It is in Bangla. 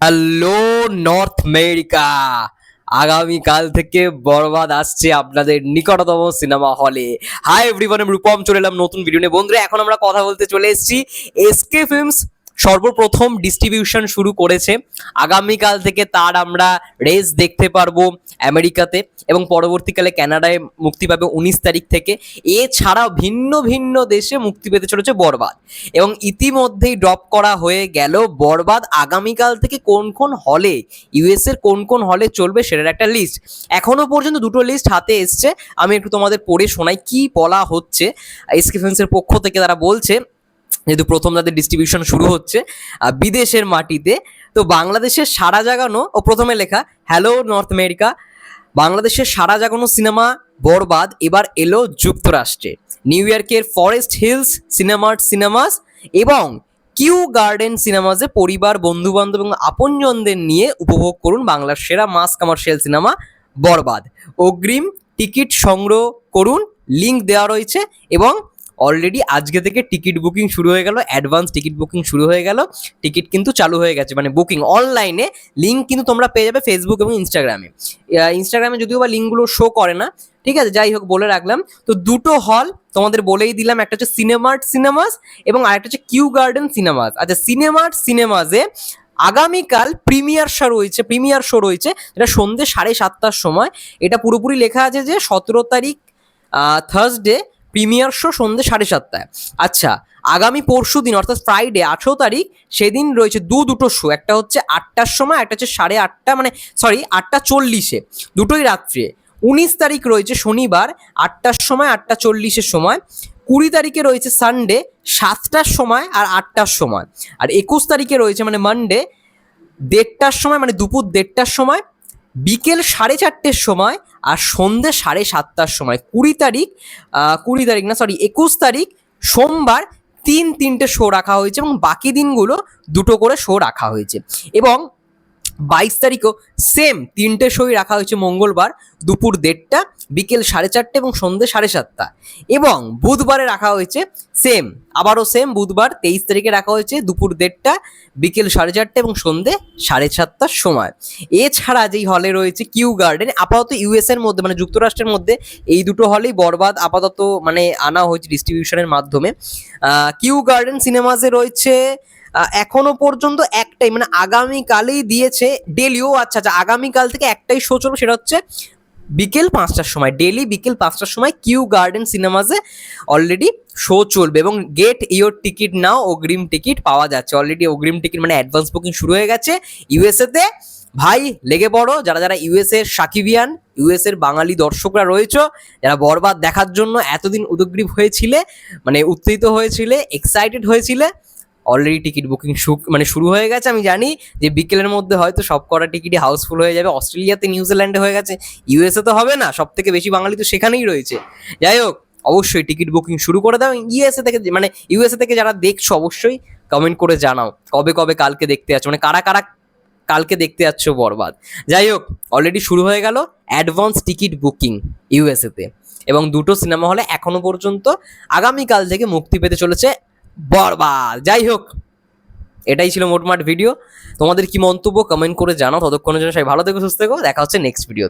Hello north America. আগামীকাল থেকে বরবাদ আসছে আপনাদের নিকটতম সিনেমা হলে। হাই এভরিওয়ান, আমি রূপম চলে এলাম নতুন ভিডিও নিয়ে। বন্ধুরা, এখন আমরা কথা বলতে চলে এসেছি এসকে ফিল্মস সর্বপ্রথম ডিস্ট্রিবিউশন শুরু করেছে। আগামীকাল থেকে তার আমরা রেস দেখতে পারবো আমেরিকাতে, এবং পরবর্তীকালে কানাডায় মুক্তি পাবে 19 তারিখ থেকে। এছাড়াও ভিন্ন ভিন্ন দেশে মুক্তি পেতে চলেছে বরবাদ, এবং ইতিমধ্যেই ড্রপ করা হয়ে গেল বরবাদ আগামীকাল থেকে কোন কোন হলে, ইউএস এর কোন কোন হলে চলবে সেটার একটা লিস্ট। এখনো পর্যন্ত দুটো লিস্ট হাতে এসছে, আমি একটু তোমাদের পড়ে শোনাই কি বলা হচ্ছে। এসকে ফিল্মসের পক্ষ থেকে তারা বলছে, যেহেতু প্রথম তাদের ডিস্ট্রিবিউশন শুরু হচ্ছে বিদেশের মাটিতে, তো বাংলাদেশের সারা জাগানো, ও প্রথমে লেখা হ্যালো নর্থ আমেরিকা, বাংলাদেশের সারা জাগানো সিনেমা বরবাদ এবার এলো যুক্তরাষ্ট্রে। নিউ ইয়র্কের ফরেস্ট হিলস সিনেমাস এবং কিউ গার্ডেন সিনেমাসে পরিবার, বন্ধু বান্ধব এবং আপনজনদের নিয়ে উপভোগ করুন বাংলার সেরা মাস কমার্শিয়াল সিনেমা বরবাদ। অগ্রিম টিকিট সংগ্রহ করুন, লিঙ্ক দেওয়া রয়েছে। এবং অলরেডি আজকে থেকে টিকিট বুকিং শুরু হয়ে গেল, অ্যাডভান্স টিকিট বুকিং শুরু হয়ে গেল, টিকিট কিন্তু চালু হয়ে গেছে, মানে বুকিং অনলাইনে। লিঙ্ক কিন্তু তোমরা পেয়ে যাবে ফেসবুক এবং ইনস্টাগ্রামে। ইনস্টাগ্রামে যদিও বা লিঙ্কগুলো শো করে না, ঠিক আছে, যাই হোক বলে রাখলাম। তো দুটো হল তোমাদের বলেই দিলাম, একটা হচ্ছে সিনেমার্ট সিনেমাস এবং আরেকটা হচ্ছে কিউ গার্ডেন সিনেমাস। আচ্ছা, সিনেমার্ট সিনেমাসে আগামীকাল প্রিমিয়ার শো রয়েছে, যেটা সন্ধ্যে 7:30টার সময়। এটা পুরোপুরি লেখা আছে যে 17 তারিখ থার্সডে প্রিমিয়ার শো সন্ধ্যে 7:30টায়। আচ্ছা, আগামী পরশু দিন অর্থাৎ ফ্রাইডে 18 তারিখ, সেদিন রয়েছে দুটো শো। একটা হচ্ছে 8টার সময়, একটা হচ্ছে 8:30, মানে 8:40, দুটোই রাত্রে। 19 তারিখ রয়েছে শনিবার 8টার সময়, 8:40 সময়। 20 তারিখে রয়েছে সানডে 7টার সময় আর 8টার সময়। আর 21 তারিখে রয়েছে মানে মানডে 1:30টার সময়, মানে দুপুর 1:30টার সময়, বিকেল 4:30টার সময় আর সন্ধ্যে 7:30টার সময়। 21 তারিখ সোমবার তিনটে শো রাখা হয়েছে, এবং বাকি দিনগুলো দুটো করে শো রাখা হয়েছে। এবং 22 তারিখও সেম তিনটে শোই রাখা হয়েছে, মঙ্গলবার দুপুর 1:30, বিকেল 4:30 এবং সন্ধ্যে 7:30। এবং বুধবারে রাখা হয়েছে আবারও সেম বুধবার 23 তারিখে রাখা হয়েছে দুপুর 1:30, বিকেল 4:30 এবং সন্ধ্যে 7:30টার সময়। এছাড়া যেই হলে রয়েছে কিউ গার্ডেন, আপাতত ইউএস এর মধ্যে মানে যুক্তরাষ্ট্রের মধ্যে এই দুটো হলেই বরবাদ আপাতত মানে আনা হয়েছে ডিস্ট্রিবিউশনের মাধ্যমে। কিউ গার্ডেন সিনেমাসে রয়েছে এখনো পর্যন্ত একটাই, মানে আগামীকালেই দিয়েছে ডেলিও। আচ্ছা, আগামীকাল থেকে একটাই শো চলবে, সেটা হচ্ছে বিকেল 5টার সময়, ডেলি বিকেল 5টার সময় কিউ গার্ডেন সিনেমাসে অলরেডি শো চলবে। এবং গেট ইওর টিকিট নাও, অগ্রিম টিকিট পাওয়া যাচ্ছে অলরেডি। অগ্রিম টিকিট মানে অ্যাডভান্স বুকিং শুরু হয়ে গেছে ইউএসএতে। ভাই লেগে পড়ো, যারা যারা ইউএসএর সাকিবিয়ান, ইউএসএর বাঙালি দর্শকরা রয়েছে, যারা বরবাদ দেখার জন্য এতদিন উদগ্রীব হয়েছিলে, মানে উত্তেজিত হয়েছিলে, এক্সাইটেড হয়েছিলে, অলরেডি টিকিট বুকিং মানে শুরু হয়ে গেছে। আমি জানি যে বিকেলের মধ্যে হয়তো সব কটা টিকিটই হাউসফুল হয়ে যাবে। অস্ট্রেলিয়াতে, নিউজিল্যান্ডে হয়ে গেছে, ইউএসএ তো হবে না, সব থেকে বেশি বাঙালি তো সেখানেই রয়েছে। যাই হোক, অবশ্যই টিকিট বুকিং শুরু করে দাও। ইউএসএ থেকে যারা দেখছো অবশ্যই কমেন্ট করে জানাও কবে কালকে দেখতে যাচ্ছ, মানে কারা কারা কালকে দেখতে যাচ্ছ বরবাদ। যাই হোক, অলরেডি শুরু হয়ে গেল অ্যাডভান্স টিকিট বুকিং ইউএসএতে, এবং দুটো সিনেমা হলে এখনো পর্যন্ত আগামীকাল থেকে মুক্তি পেতে চলেছে বরবাদ। যাই হোক, এটাই ছিল মোটমাট ভিডিও। তোমাদের কি মন্তব্য কমেন্ট করে জানাও। ততক্ষণের জন্য সবাই ভালো থেকো, সুস্থ থেকো, দেখা হচ্ছে নেক্সট ভিডিও।